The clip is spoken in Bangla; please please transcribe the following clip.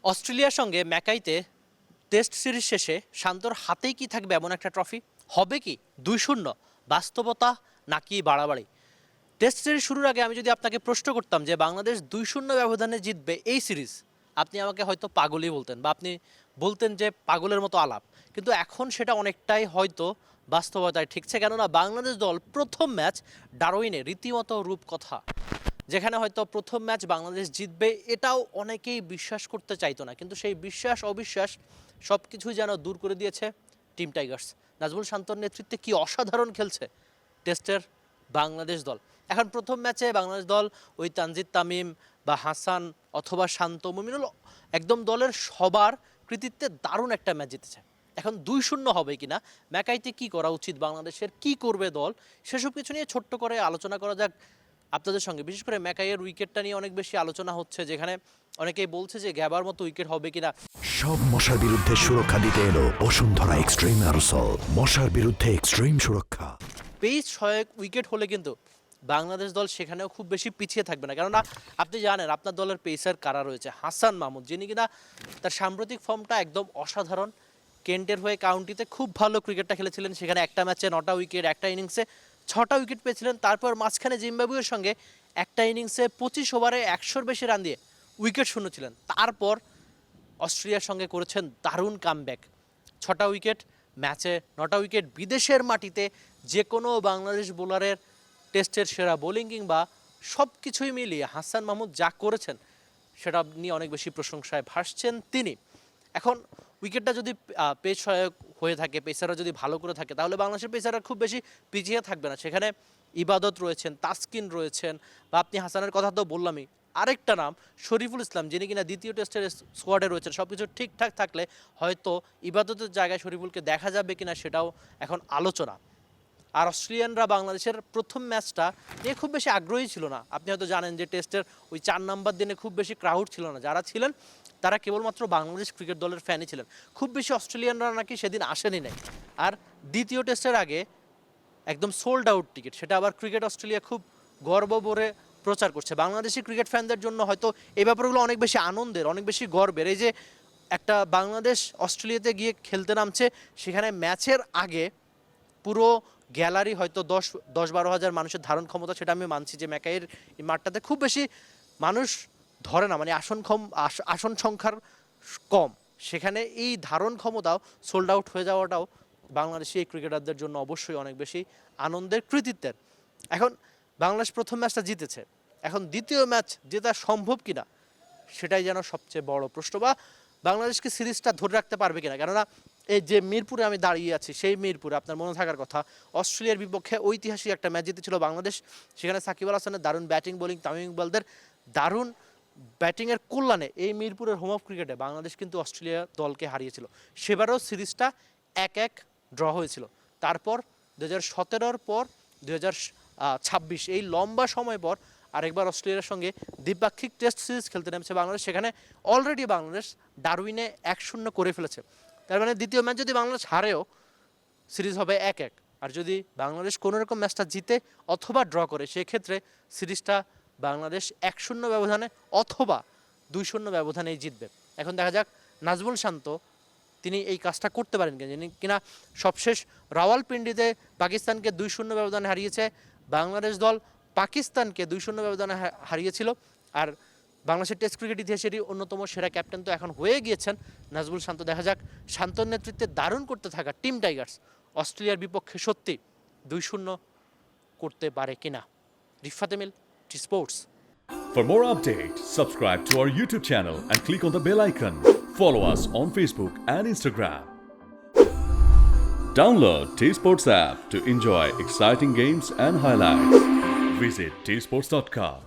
অস্ট্রেলিয়ার সঙ্গে ম্যাকাইতে টেস্ট সিরিজ শেষে শান্তর হাতেই কি থাকবে এমন একটা ট্রফি? হবে কি 2-0 বাস্তবতা নাকি বাড়াবাড়ি? টেস্ট সিরিজ শুরুর আগে আমি যদি আপনাকে প্রশ্ন করতাম যে বাংলাদেশ 2-0 ব্যবধানে জিতবে এই সিরিজ, আপনি আমাকে হয়তো পাগলই বলতেন বা আপনি বলতেন যে পাগলের মতো আলাপ। কিন্তু এখন সেটা অনেকটাই হয়তো বাস্তবতায় ঠিকছে, কেননা বাংলাদেশ দল প্রথম ম্যাচ ডারউইনে রীতিমতো রূপকথা, যেখানে হয়তো প্রথম ম্যাচ বাংলাদেশ জিতবে এটাও অনেকেই বিশ্বাস করতে চাইতো না, কিন্তু সেই বিশ্বাস অবিশ্বাস সব কিছুই যেন দূর করে দিয়েছে টিম টাইগার্স। নাজমুল শান্তর নেতৃত্বে কি অসাধারণ খেলছে টেস্টের বাংলাদেশ দল। এখন প্রথম ম্যাচে বাংলাদেশ দল ওই তানজিদ তামিম বা হাসান অথবা শান্ত মুমিনুল একদম দলের সবার কৃতিত্বে দারুণ একটা ম্যাচ জিতেছে। এখন 2-0 হবে কিনা, ম্যাকাইতে কি করা উচিত বাংলাদেশের, কি করবে দল, সেসব কিছু নিয়ে ছোট্ট করে আলোচনা করা যাক আপনাদের সঙ্গে। বিশেষ করে ম্যাকাইয়ের উইকেটটা নিয়ে অনেক বেশি আলোচনা হচ্ছে, যেখানে অনেকেই বলছে যে গ্যাবার মতো উইকেট হবে কিনা। সব মশার বিরুদ্ধে সুরক্ষা দিতে এলো বসুন্ধরা এক্সট্রিম অ্যারোসল, মশার বিরুদ্ধে এক্সট্রিম সুরক্ষা। পেস সহায়ক উইকেট হলে কিন্তু বাংলাদেশ দল সেখানেও খুব বেশি পিছিয়ে থাকবে না, কেননা আপনি জানেন আপনার দলের পেসার কারা রয়েছে। হাসান মাহমুদ, যিনি কিনা তার সাম্প্রতিক ফর্মটা একদম অসাধারণ। কেন্টের হয়ে কাউন্টিতে খুব ভালো ক্রিকেটটা খেলেছিলেন, সেখানে একটা ম্যাচে 9টা উইকেট, একটা ইনিংসে 6টা উইকেট পেয়েছিলেন। তারপর মাঝখানে জিম্বাবুয়ের সঙ্গে একটা ইনিংসে 25 ওভারে 100-র বেশি রান দিয়ে উইকেট শূন্য ছিলেন। তারপর অস্ট্রেলিয়ার সঙ্গে করেছেন দারুণ কামব্যাক, 6টা উইকেট, ম্যাচে 9টা উইকেট। বিদেশের মাটিতে যে কোনো বাংলাদেশ বোলারের টেস্টের সেরা বোলিং কিংবা সব কিছুই মিলিয়ে হাসান মাহমুদ যা করেছেন সেটা নিয়ে অনেক বেশি প্রশংসায় ভাসছেন তিনি। এখন উইকেটটা যদি পেস সহায়ক হয়ে থাকে, পেসাররা যদি ভালো করে থাকে, তাহলে বাংলাদেশের পেসাররা খুব বেশি পিছিয়ে থাকবে না। সেখানে ইবাদত রয়েছেন, তাসকিন রয়েছেন, বা আপনি হাসানের কথা তো বললামই, আরেকটা নাম শরীফুল ইসলাম, যিনি কিনা দ্বিতীয় টেস্টের স্কোয়াডে রয়েছেন। সব কিছু ঠিকঠাক থাকলে হয়তো ইবাদতের জায়গায় শরীফুলকে দেখা যাবে কিনা সেটাও এখন আলোচনা। আর অস্ট্রেলিয়ানরা বাংলাদেশের প্রথম ম্যাচটা নিয়ে খুব বেশি আগ্রহী ছিল না। আপনি হয়তো জানেন যে টেস্টের ওই 4 নাম্বার দিনে খুব বেশি ক্রাউড ছিল না, যারা ছিলেন তারা কেবলমাত্র বাংলাদেশ ক্রিকেট দলের ফ্যানই ছিলেন। খুব বেশি অস্ট্রেলিয়ানরা নাকি সেদিন আসেনি নাই। আর দ্বিতীয় টেস্টের আগে একদম সোল্ড আউট টিকিট, সেটা আবার ক্রিকেট অস্ট্রেলিয়া খুব গর্ব ভরে প্রচার করছে। বাংলাদেশি ক্রিকেট ফ্যানদের জন্য হয়তো এই ব্যাপারগুলো অনেক বেশি আনন্দের, অনেক বেশি গর্বের। এই যে একটা বাংলাদেশ অস্ট্রেলিয়াতে গিয়ে খেলতে নামছে, সেখানে ম্যাচের আগে পুরো গ্যালারি হয়তো 10-12 হাজার মানুষের ধারণ ক্ষমতা, সেটা আমি মানছি যে ম্যাকাইয়ের এই মাঠটাতে খুব বেশি মানুষ ধরে না, মানে আসন সংখ্যার কম। সেখানে এই ধারণ ক্ষমতাও সোল্ড আউট হয়ে যাওয়াটাও বাংলাদেশি এই ক্রিকেটারদের জন্য অবশ্যই অনেক বেশি আনন্দের, কৃতিত্বের। এখন বাংলাদেশ প্রথম ম্যাচটা জিতেছে, এখন দ্বিতীয় ম্যাচ জেতা সম্ভব কিনা সেটাই যেন সবচেয়ে বড় প্রশ্ন, বা বাংলাদেশকে সিরিজটা ধরে রাখতে পারবে কিনা। কেননা এই যে মিরপুরে আমি দাঁড়িয়ে আছি, সেই মিরপুরে আপনার মনে থাকার কথা অস্ট্রেলিয়ার বিপক্ষে ঐতিহাসিক একটা ম্যাচ জিতেছিল বাংলাদেশ। সেখানে সাকিব আল হাসানের দারুণ ব্যাটিং, বোলিং, তামিম ইকবালদের দারুণ ব্যাটিংয়ের কল্যাণে এই মিরপুরের হোম অফ ক্রিকেটে বাংলাদেশ কিন্তু অস্ট্রেলিয়া দলকে হারিয়েছিল। সেবারও সিরিজটা 1-1 ড্র হয়েছিল। তারপর 2017-র পর 2026 এই লম্বা সময় পর আরেকবার অস্ট্রেলিয়ার সঙ্গে দ্বিপাক্ষিক টেস্ট সিরিজ খেলতে নেমেছে বাংলাদেশ। সেখানে অলরেডি বাংলাদেশ ডারউইনে 1-0 করে ফেলেছে। তার মানে দ্বিতীয় ম্যাচ যদি বাংলাদেশ হারেও সিরিজ হবে 1-1, আর যদি বাংলাদেশ কোনো রকম ম্যাচটা জিতে অথবা ড্র করে, সেক্ষেত্রে সিরিজটা বাংলাদেশ 1-0 ব্যবধানে অথবা 2-0 ব্যবধানেই জিতবে। এখন দেখা যাক নাজমুল শান্ত তিনি এই কাজটা করতে পারেন কিনা, যিনি কিনা সবশেষ রাওয়ালপিন্ডিতে পাকিস্তানকে 2-0 ব্যবধানে হারিয়েছে। বাংলাদেশ দল পাকিস্তানকে 2-0 ব্যবধানে হারিয়েছিল। আর বাংলাদেশের টেস্ট ক্রিকেট ইতিহাসেরই অন্যতম সেরা ক্যাপ্টেন তো এখন হয়ে গিয়েছেন নাজমুল শান্ত। দেখা যাক শান্তর নেতৃত্বে দারুণ করতে থাকা টিম টাইগার্স অস্ট্রেলিয়ার বিপক্ষে সত্যি 2-0 করতে পারে কিনা। Rifat Emil, T Sports. For more updates, subscribe to our YouTube channel and click on the bell icon. Follow us on Facebook and Instagram. Download T-Sports app to enjoy exciting games and highlights. Visit tsports.com.